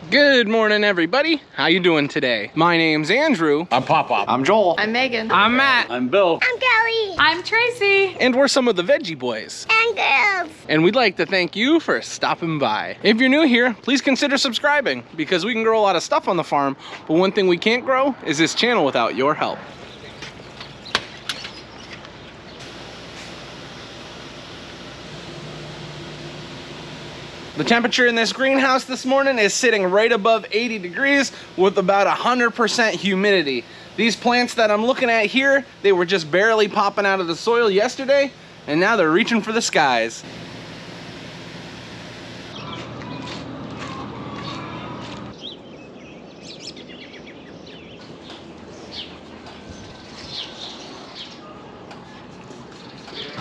Good morning, everybody. How you doing today? My name's Andrew. I'm Pop-Pop. I'm Joel. I'm Megan. I'm Matt. I'm Bill. I'm Kelly. I'm Tracy. And we're some of the Veggie Boys. And girls. And we'd like to thank you for stopping by. If you're new here, please consider subscribing because we can grow a lot of stuff on the farm, but one thing we can't grow is this channel without your help. The temperature in this greenhouse this morning is sitting right above 80 degrees with about 100% humidity. These plants that I'm looking at here, they were just barely popping out of the soil yesterday, and now they're reaching for the skies.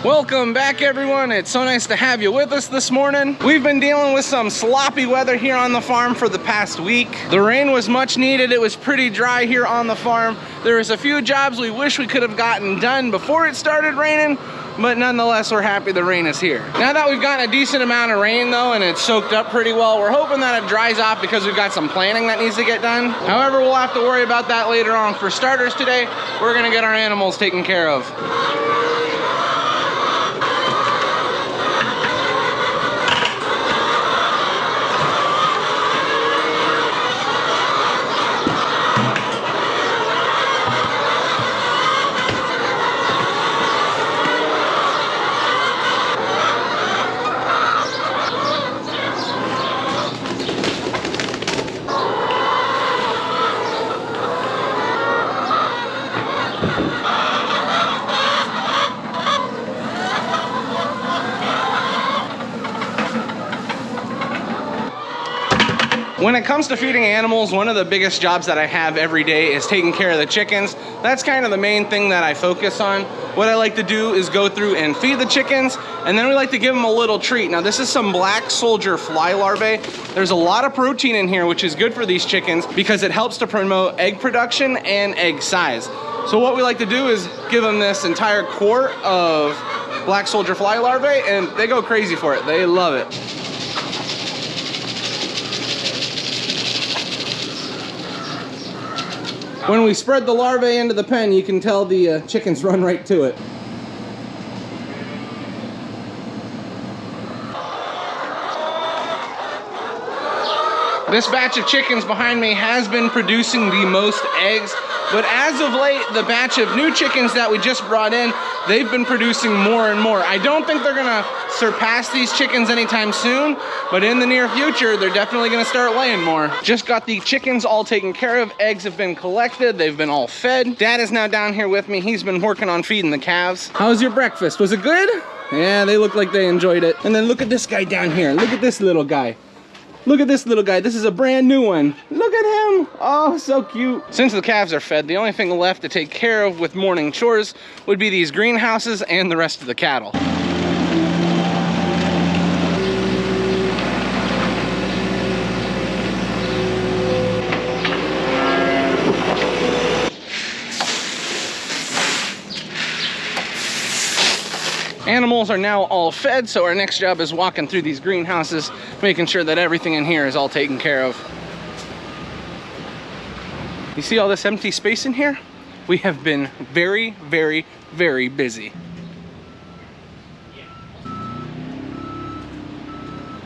Welcome back, everyone. It's so nice to have you with us this morning. We've been dealing with some sloppy weather here on the farm for the past week. The rain was much needed. It was pretty dry here on the farm. There was a few jobs we wish we could have gotten done before it started raining, but nonetheless, we're happy the rain is here. Now that we've gotten a decent amount of rain though, and it's soaked up pretty well, we're hoping that it dries off because we've got some planting that needs to get done. However, we'll have to worry about that later on. For starters today, we're gonna get our animals taken care of. When it comes to feeding animals, one of the biggest jobs that I have every day is taking care of the chickens. That's kind of the main thing that I focus on. What I like to do is go through and feed the chickens, and then we like to give them a little treat. Now this is some black soldier fly larvae. There's a lot of protein in here, which is good for these chickens because it helps to promote egg production and egg size. So what we like to do is give them this entire quart of black soldier fly larvae, and they go crazy for it. They love it. When we spread the larvae into the pen, you can tell the chickens run right to it. This batch of chickens behind me has been producing the most eggs, but as of late, the batch of new chickens that we just brought in, they've been producing more and more. I don't think they're gonna surpass these chickens anytime soon, but in the near future, they're definitely gonna start laying more. Just got the chickens all taken care of. Eggs have been collected. They've been all fed. Dad is now down here with me. He's been working on feeding the calves. How was your breakfast? Was it good? Yeah, they look like they enjoyed it. And then look at this guy down here. Look at this little guy. Look at this little guy. This is a brand new one. Look at him. Oh, so cute. Since the calves are fed, the only thing left to take care of with morning chores would be these greenhouses and the rest of the cattle. Animals are now all fed, so our next job is walking through these greenhouses, making sure that everything in here is all taken care of. You see all this empty space in here? We have been very, very, very busy.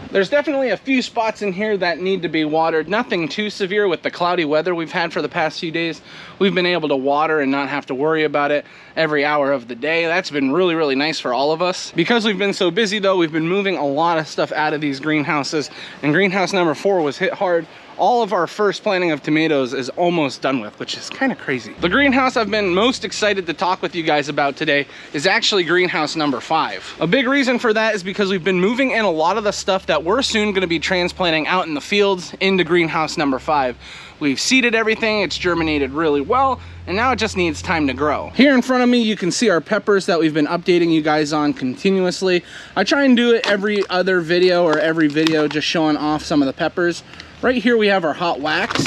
There's definitely a few spots in here that need to be watered. Nothing too severe with the cloudy weather we've had for the past few days. We've been able to water and not have to worry about it every hour of the day. That's been really, really nice for all of us. Because we've been so busy though, we've been moving a lot of stuff out of these greenhouses, and greenhouse number 4 was hit hard. All of our first planting of tomatoes is almost done with, which is kind of crazy. The greenhouse I've been most excited to talk with you guys about today is actually greenhouse number 5. A big reason for that is because we've been moving in a lot of the stuff that we're soon going to be transplanting out in the fields into greenhouse number 5. We've seeded everything, it's germinated really well, and now it just needs time to grow. Here in front of me, you can see our peppers that we've been updating you guys on continuously. I try and do it every other video or every video, just showing off some of the peppers. Right here we have our hot wax.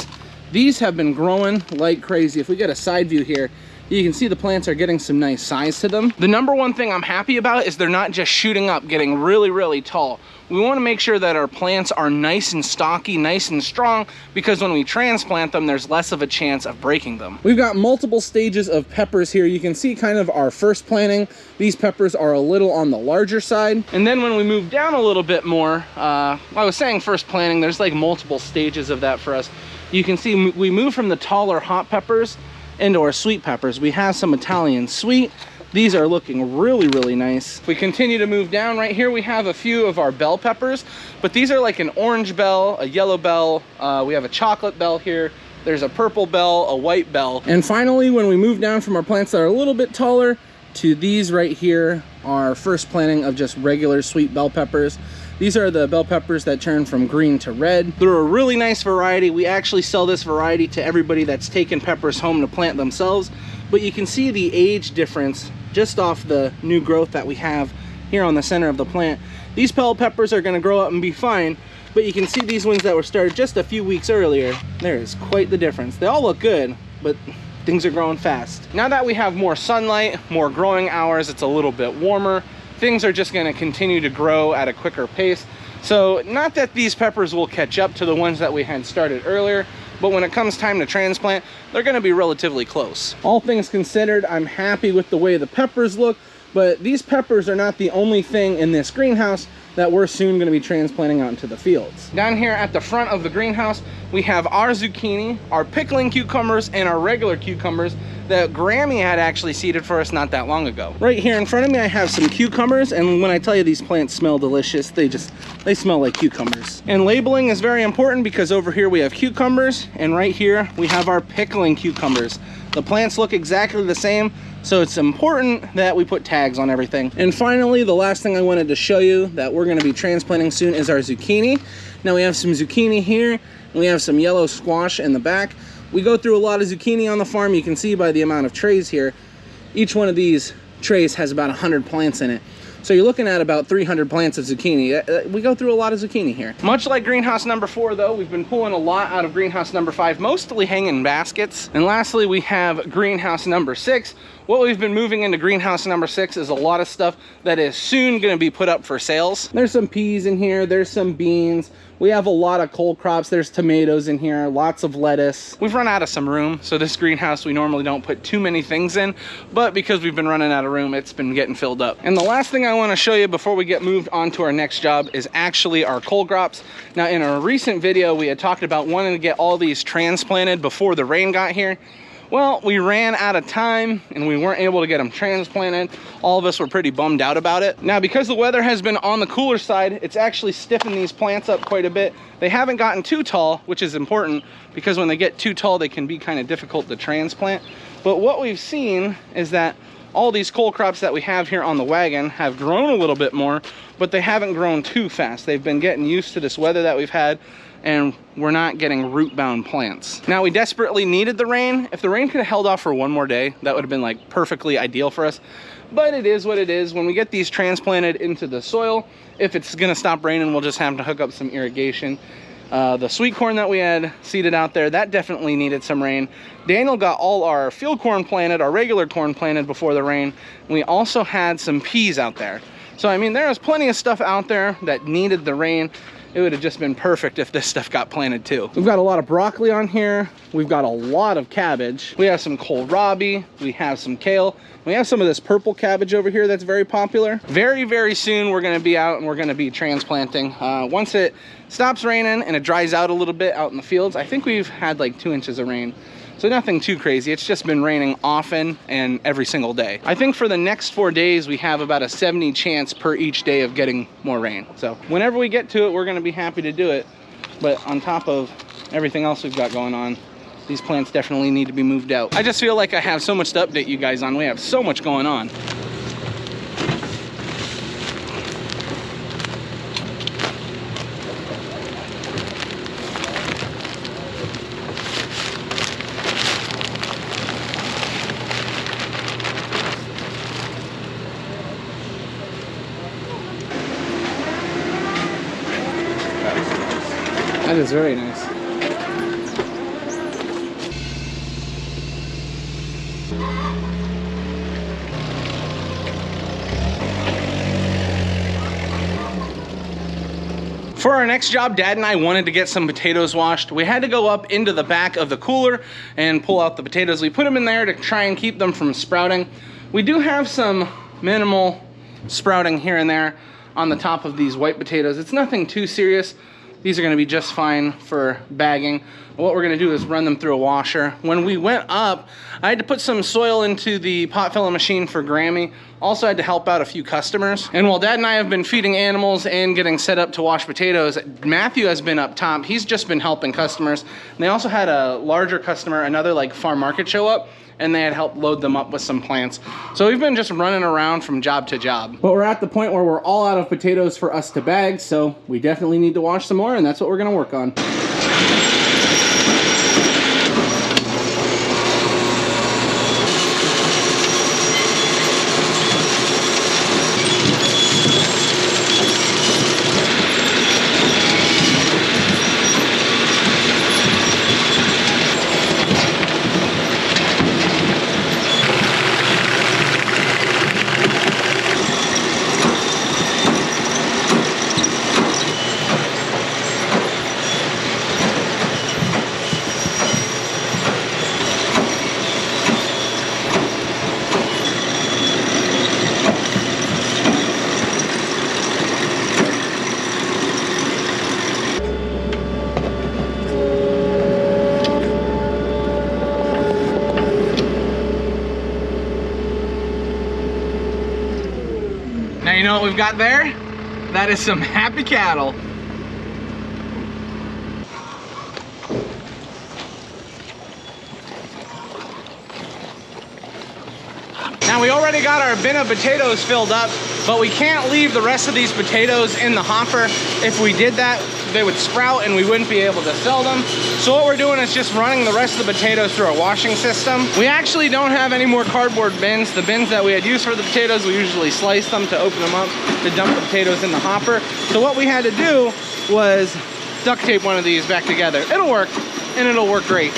These have been growing like crazy. If we get a side view here, You can see the plants are getting some nice size to them. The number one thing I'm happy about is they're not just shooting up, getting really, really tall. We want to make sure that our plants are nice and stocky, nice and strong, because when we transplant them, there's less of a chance of breaking them. We've got multiple stages of peppers here. You can see kind of our first planting. These peppers are a little on the larger side. And then when we move down a little bit more, I was saying first planting, there's like multiple stages of that for us. You can see we move from the taller hot peppers into our sweet peppers. We have some Italian sweet. These are looking really, really nice. If we continue to move down, right here we have a few of our bell peppers, but these are like an orange bell, a yellow bell, we have a chocolate bell here, there's a purple bell, a white bell. And finally, when we move down from our plants that are a little bit taller to these right here, our first planting of just regular sweet bell peppers. These are the bell peppers that turn from green to red. They're a really nice variety. We actually sell this variety to everybody that's taken peppers home to plant themselves, but you can see the age difference just off the new growth that we have here on the center of the plant. These bell peppers are going to grow up and be fine, but you can see these ones that were started just a few weeks earlier. There is quite the difference. They all look good, but things are growing fast. Now that we have more sunlight, more growing hours, it's a little bit warmer, things are just going to continue to grow at a quicker pace. So not that these peppers will catch up to the ones that we had started earlier, but when it comes time to transplant, they're going to be relatively close. All things considered, I'm happy with the way the peppers look, but these peppers are not the only thing in this greenhouse that we're soon going to be transplanting out into the fields. Down here at the front of the greenhouse, we have our zucchini, our pickling cucumbers, and our regular cucumbers that Grammy had actually seeded for us not that long ago. Right here in front of me, I have some cucumbers, and when I tell you these plants smell delicious, they smell like cucumbers. And labeling is very important because over here we have cucumbers, and right here we have our pickling cucumbers. The plants look exactly the same, so it's important that we put tags on everything. And finally, the last thing I wanted to show you that we're going to be transplanting soon is our zucchini. Now we have some zucchini here, and we have some yellow squash in the back. We go through a lot of zucchini on the farm. You can see by the amount of trays here. Each one of these trays has about 100 plants in it. So you're looking at about 300 plants of zucchini. We go through a lot of zucchini here. Much like greenhouse number 4 though, we've been pulling a lot out of greenhouse number 5, mostly hanging baskets. And lastly, we have greenhouse number 6. What we've been moving into greenhouse number 6 is a lot of stuff that is soon gonna be put up for sales. There's some peas in here, there's some beans. We have a lot of cold crops. There's tomatoes in here, lots of lettuce. We've run out of some room, so this greenhouse we normally don't put too many things in, but because we've been running out of room, it's been getting filled up. And the last thing I want to show you before we get moved on to our next job is actually our cold crops. Now in a recent video, we had talked about wanting to get all these transplanted before the rain got here. Well, we ran out of time and we weren't able to get them transplanted. All of us were pretty bummed out about it. Now, because the weather has been on the cooler side, it's actually stiffened these plants up quite a bit. They haven't gotten too tall, which is important because when they get too tall, they can be kind of difficult to transplant. But what we've seen is that all these cold crops that we have here on the wagon have grown a little bit more, but they haven't grown too fast. They've been getting used to this weather that we've had, and we're not getting root-bound plants. Now, we desperately needed the rain. If the rain could have held off for one more day, that would have been like perfectly ideal for us. But it is what it is. When we get these transplanted into the soil, if it's gonna stop raining, we'll just have to hook up some irrigation. The sweet corn that we had seeded out there, that definitely needed some rain. Daniel got all our field corn planted, our regular corn planted before the rain. We also had some peas out there. So, I mean, there was plenty of stuff out there that needed the rain. It would have just been perfect if this stuff got planted too. We've got a lot of broccoli on here. We've got a lot of cabbage. We have some kohlrabi. We have some kale. We have some of this purple cabbage over here that's very popular. Very, very soon we're gonna be out and we're gonna be transplanting. Once it stops raining and it dries out a little bit out in the fields, I think we've had like 2 inches of rain. So nothing too crazy. It's just been raining often and every single day. I think for the next 4 days, we have about a 70 chance per each day of getting more rain. So whenever we get to it, we're gonna be happy to do it. But on top of everything else we've got going on, these plants definitely need to be moved out. I just feel like I have so much to update you guys on. We have so much going on. That is very nice. For our next job, Dad and I wanted to get some potatoes washed. We had to go up into the back of the cooler and pull out the potatoes. We put them in there to try and keep them from sprouting. We do have some minimal sprouting here and there on the top of these white potatoes. It's nothing too serious. These are gonna be just fine for bagging. What we're gonna do is run them through a washer. When we went up, I had to put some soil into the pot filling machine for Grammy. Also had to help out a few customers. And while Dad and I have been feeding animals and getting set up to wash potatoes, Matthew has been up top. He's just been helping customers. And they also had a larger customer, another like farm market show up, and they had helped load them up with some plants. So we've been just running around from job to job. But we're at the point where we're all out of potatoes for us to bag, so we definitely need to wash some more, and that's what we're gonna work on. Now you know what we've got there? That is some happy cattle. Now we already got our bin of potatoes filled up, but we can't leave the rest of these potatoes in the hopper. If we did that, they would sprout and we wouldn't be able to sell them. So what we're doing is just running the rest of the potatoes through a washing system. We actually don't have any more cardboard bins. The bins that we had used for the potatoes, we usually slice them to open them up to dump the potatoes in the hopper. So what we had to do was duct tape one of these back together. It'll work, and it'll work great.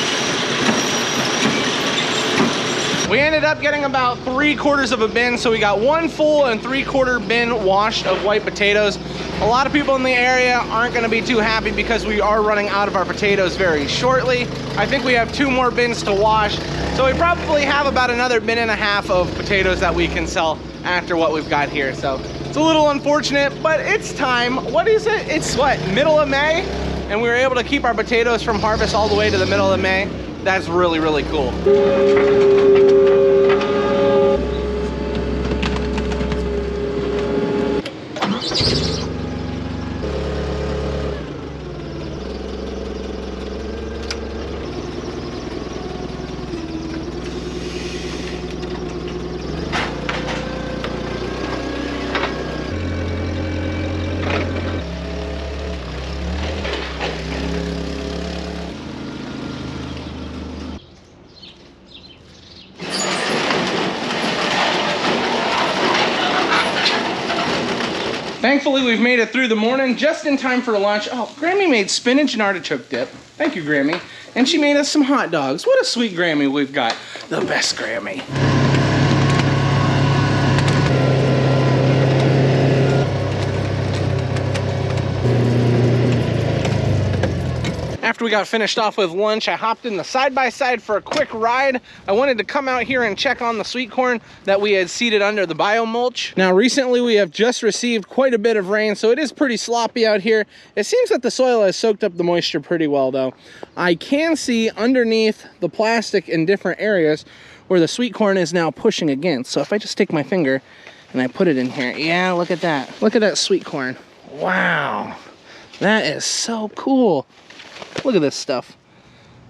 We ended up getting about 3/4 of a bin, so we got 1 full and 3/4 bin washed of white potatoes. A lot of people in the area aren't gonna be too happy because we are running out of our potatoes very shortly. I think we have 2 more bins to wash, so we probably have about another 1.5 bin of potatoes that we can sell after what we've got here. So it's a little unfortunate, but it's time. What is it? It's what, middle of May? And we were able to keep our potatoes from harvest all the way to the middle of May. That's really, really cool. Thankfully, we've made it through the morning just in time for lunch. Oh, Grammy made spinach and artichoke dip. Thank you, Grammy. And she made us some hot dogs. What a sweet Grammy we've got. The best Grammy. After we got finished off with lunch, I hopped in the side-by-side for a quick ride. I wanted to come out here and check on the sweet corn that we had seeded under the biomulch. Now, recently we have just received quite a bit of rain, so it is pretty sloppy out here. It seems that the soil has soaked up the moisture pretty well, though. I can see underneath the plastic in different areas where the sweet corn is now pushing against. So if I just take my finger and I put it in here, yeah, look at that. Look at that sweet corn. Wow, that is so cool. Look at this stuff.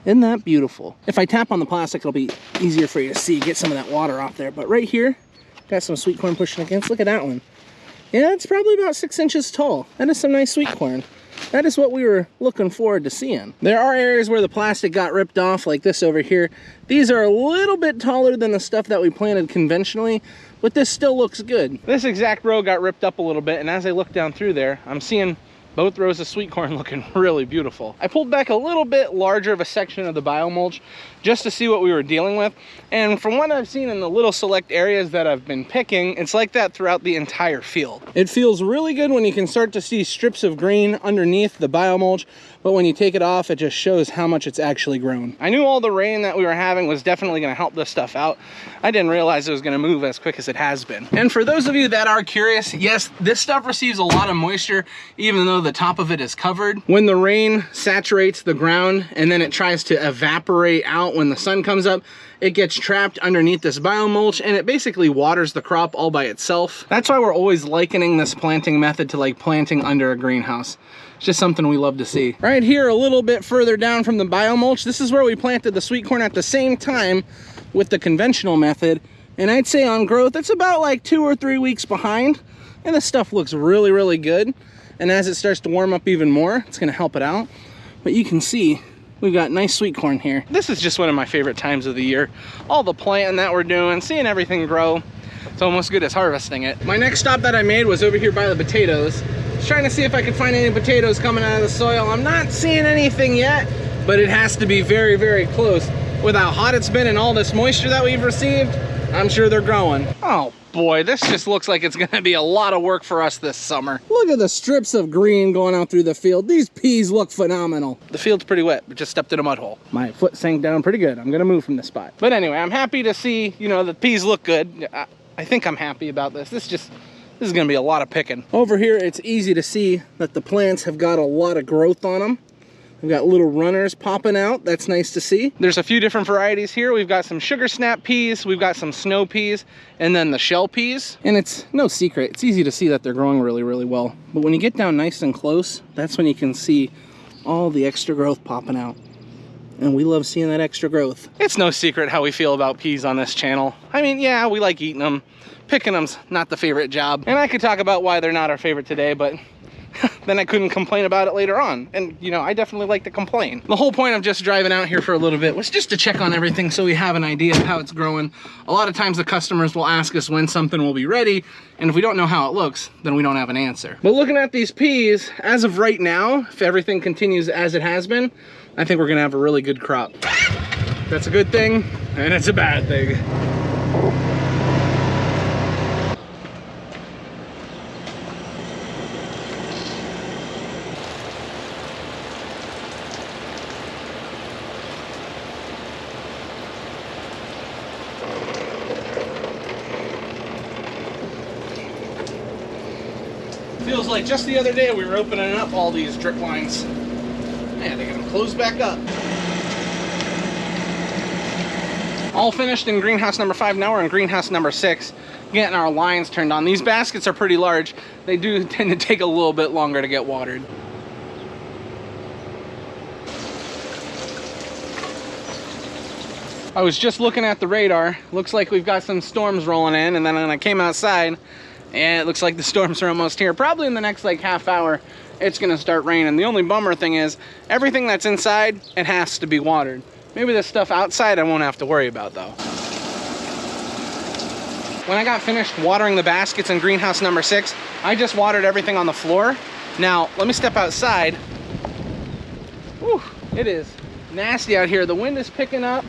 Isn't that beautiful? If I tap on the plastic, it'll be easier for you to see, get some of that water off there. But right here, got some sweet corn pushing against. Look at that one. Yeah, it's probably about 6 inches tall. That is some nice sweet corn. That is what we were looking forward to seeing. There are areas where the plastic got ripped off, like this over here. These are a little bit taller than the stuff that we planted conventionally, but this still looks good. This exact row got ripped up a little bit, and as I look down through there, I'm seeing Both rows of sweet corn looking really beautiful. I pulled back a little bit larger of a section of the biomulch just to see what we were dealing with. And from what I've seen in the little select areas that I've been picking, it's like that throughout the entire field. It feels really good when you can start to see strips of green underneath the biomulch, but when you take it off, it just shows how much it's actually grown. I knew all the rain that we were having was definitely gonna help this stuff out. I didn't realize it was gonna move as quick as it has been. And for those of you that are curious, yes, this stuff receives a lot of moisture, even though the top of it is covered. When the rain saturates the ground and then it tries to evaporate out when the sun comes up, it gets trapped underneath this biomulch and it basically waters the crop all by itself. That's why we're always likening this planting method to like planting under a greenhouse. It's just something we love to see. Right here, a little bit further down from the biomulch, this is where we planted the sweet corn at the same time with the conventional method. And I'd say on growth, it's about like 2 or 3 weeks behind. And this stuff looks really, really good. And as it starts to warm up even more, it's gonna help it out. But you can see, we've got nice sweet corn here. This is just one of my favorite times of the year. All the planting that we're doing, seeing everything grow. It's almost good as harvesting it. My next stop that I made was over here by the potatoes. I was trying to see if I could find any potatoes coming out of the soil. I'm not seeing anything yet, but it has to be very, very close. With how hot it's been and all this moisture that we've received, I'm sure they're growing. Oh boy, this just looks like it's gonna be a lot of work for us this summer. Look at the strips of green going out through the field. These peas look phenomenal. The field's pretty wet, but just stepped in a mud hole. My foot sank down pretty good. I'm gonna move from this spot. But anyway, I'm happy to see, you know, the peas look good. I think I'm happy about this. This is gonna be a lot of picking. Over here, it's easy to see that the plants have got a lot of growth on them. We've got little runners popping out. That's nice to see. There's a few different varieties here. We've got some sugar snap peas, we've got some snow peas, and then the shell peas. And it's no secret, it's easy to see that they're growing really, really well. But when you get down nice and close, that's when you can see all the extra growth popping out. And we love seeing that extra growth. It's no secret how we feel about peas on this channel. I mean, yeah, we like eating them. Picking them's not the favorite job. And I could talk about why they're not our favorite today, but then I couldn't complain about it later on. And you know, I definitely like to complain. The whole point of just driving out here for a little bit was just to check on everything so we have an idea of how it's growing. A lot of times the customers will ask us when something will be ready, and if we don't know how it looks, then we don't have an answer. But looking at these peas, as of right now, if everything continues as it has been, I think we're gonna have a really good crop. That's a good thing, and it's a bad thing. Feels like just the other day we were opening up all these drip lines. Man, they're gonna close back up. All finished in greenhouse number 5. Now we're in greenhouse number 6, getting our lines turned on. These baskets are pretty large. They do tend to take a little bit longer to get watered. I was just looking at the radar. Looks like we've got some storms rolling in, and then when I came outside, and it looks like the storms are almost here. Probably in the next like half hour, it's gonna start raining. The only bummer thing is, everything that's inside, it has to be watered. Maybe the stuff outside I won't have to worry about though. When I got finished watering the baskets in greenhouse number 6, I just watered everything on the floor. Now, let me step outside. Whew, it is nasty out here. The wind is picking up.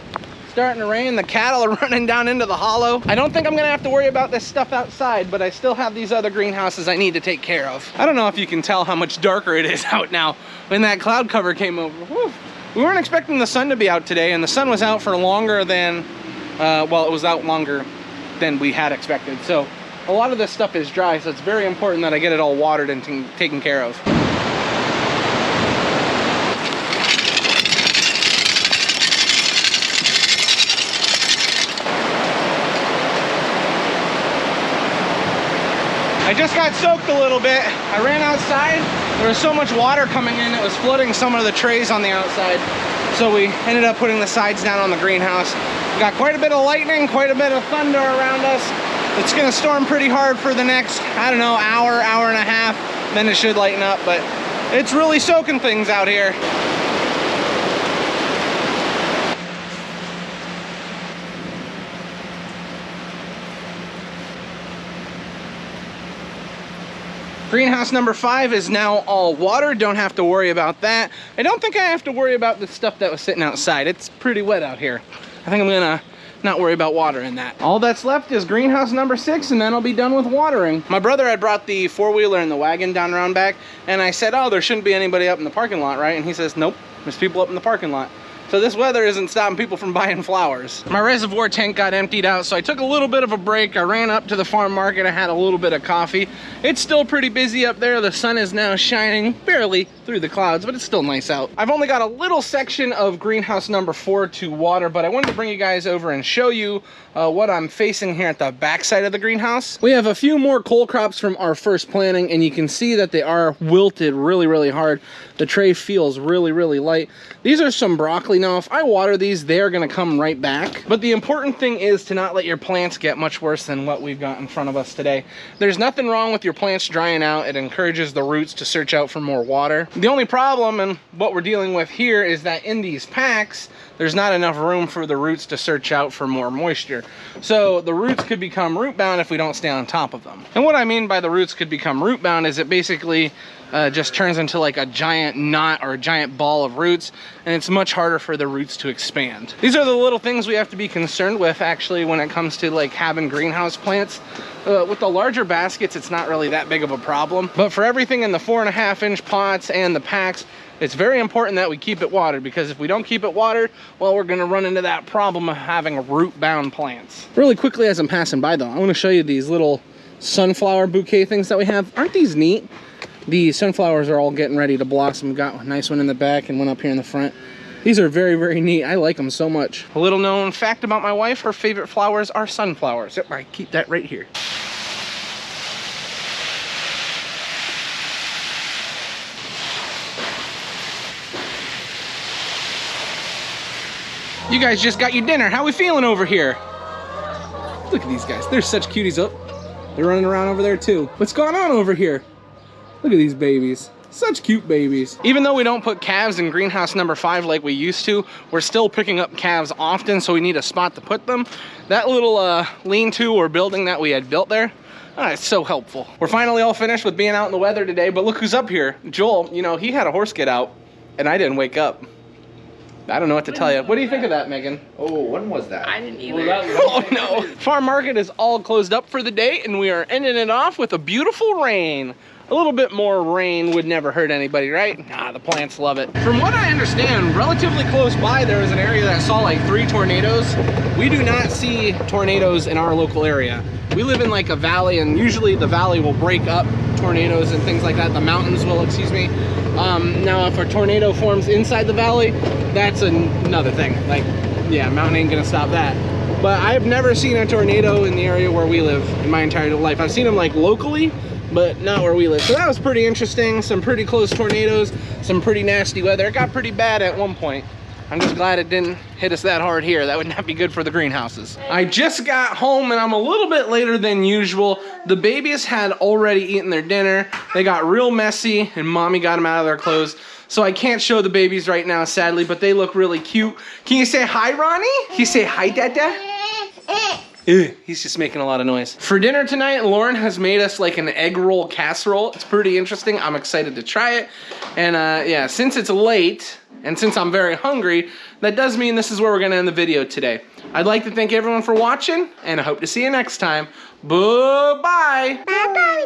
Starting to rain. The cattle are running down into the hollow. I don't think I'm gonna have to worry about this stuff outside, but I still have these other greenhouses I need to take care of. I don't know if you can tell how much darker it is out now when that cloud cover came over. Whew. We weren't expecting the sun to be out today, and the sun was out for longer than, well, it was out longer than we had expected. So a lot of this stuff is dry, so it's very important that I get it all watered and taken care of. I just got soaked a little bit. I ran outside. There was so much water coming in, it was flooding some of the trays on the outside. So we ended up putting the sides down on the greenhouse. We got quite a bit of lightning, quite a bit of thunder around us. It's gonna storm pretty hard for the next, I don't know, hour, hour and a half. Then it should lighten up, but it's really soaking things out here. Greenhouse number 5 is now all water. Don't have to worry about that. I don't think I have to worry about the stuff that was sitting outside. It's pretty wet out here. I think I'm gonna not worry about water in that. All that's left is greenhouse number 6, and then I'll be done with watering. My brother had brought the 4-wheeler and the wagon down around back, and I said, oh, there shouldn't be anybody up in the parking lot, right? And he says, nope, there's people up in the parking lot. So this weather isn't stopping people from buying flowers. My reservoir tank got emptied out, so I took a little bit of a break. I ran up to the farm market. I had a little bit of coffee. It's still pretty busy up there. The sun is now shining barely through the clouds, but it's still nice out. I've only got a little section of greenhouse number 4 to water, but I wanted to bring you guys over and show you what I'm facing here at the back side of the greenhouse. We have a few more cole crops from our first planting, and you can see that they are wilted really, really hard. The tray feels really, really light. These are some broccoli. Now, if I water these, they are gonna come right back. But the important thing is to not let your plants get much worse than what we've got in front of us today. There's nothing wrong with your plants drying out. It encourages the roots to search out for more water. The only problem, and what we're dealing with here, is that in these packs, there's not enough room for the roots to search out for more moisture. So the roots could become root bound if we don't stay on top of them. And what I mean by the roots could become root bound is it basically just turns into like a giant knot or a giant ball of roots, and it's much harder for the roots to expand. These are the little things we have to be concerned with actually when it comes to like having greenhouse plants. With the larger baskets, it's not really that big of a problem, but for everything in the 4.5-inch pots and the packs, it's very important that we keep it watered, because if we don't keep it watered, well, we're gonna run into that problem of having root-bound plants. Really quickly as I'm passing by though, I wanna show you these little sunflower bouquet things that we have. Aren't these neat? The sunflowers are all getting ready to blossom. Got a nice one in the back and one up here in the front. These are very, very neat. I like them so much. A little known fact about my wife, her favorite flowers are sunflowers. Yep, I keep that right here. You guys just got your dinner. How we feeling over here? Look at these guys. They're such cuties. Oh, they're running around over there too. What's going on over here? Look at these babies. Such cute babies. Even though we don't put calves in greenhouse number 5 like we used to, we're still picking up calves often, so we need a spot to put them. That little lean-to or building that we had built there, it's so helpful. We're finally all finished with being out in the weather today, but look who's up here. Joel, you know, he had a horse get out, and I didn't wake up. I don't know what to tell you. What do you think of that, Megan? Oh, when was that? I didn't either. Oh no. Farm market is all closed up for the day, and we are ending it off with a beautiful rain. A little bit more rain would never hurt anybody, right? Nah, the plants love it. From what I understand, relatively close by, there was an area that saw like 3 tornadoes. We do not see tornadoes in our local area. We live in like a valley, and usually the valley will break up tornadoes and things like that. The mountains will, excuse me. Now if a tornado forms inside the valley, that's another thing. Like, yeah, mountain ain't gonna stop that. But I've never seen a tornado in the area where we live in my entire life. I've seen them like locally, but not where we live. So that was pretty interesting. Some pretty close tornadoes, some pretty nasty weather. It got pretty bad at one point. I'm just glad it didn't hit us that hard here. That would not be good for the greenhouses. I just got home and I'm a little bit later than usual. The babies had already eaten their dinner. They got real messy and mommy got them out of their clothes. So I can't show the babies right now, sadly, but they look really cute. Can you say hi, Ronnie? Can you say hi, Dada? He's just making a lot of noise. For dinner tonight, Lauren has made us like an egg roll casserole. It's pretty interesting. I'm excited to try it. And yeah, since it's late and since I'm very hungry, that does mean this is where we're gonna end the video today. I'd like to thank everyone for watching, and I hope to see you next time. Bye-bye. Bye-bye.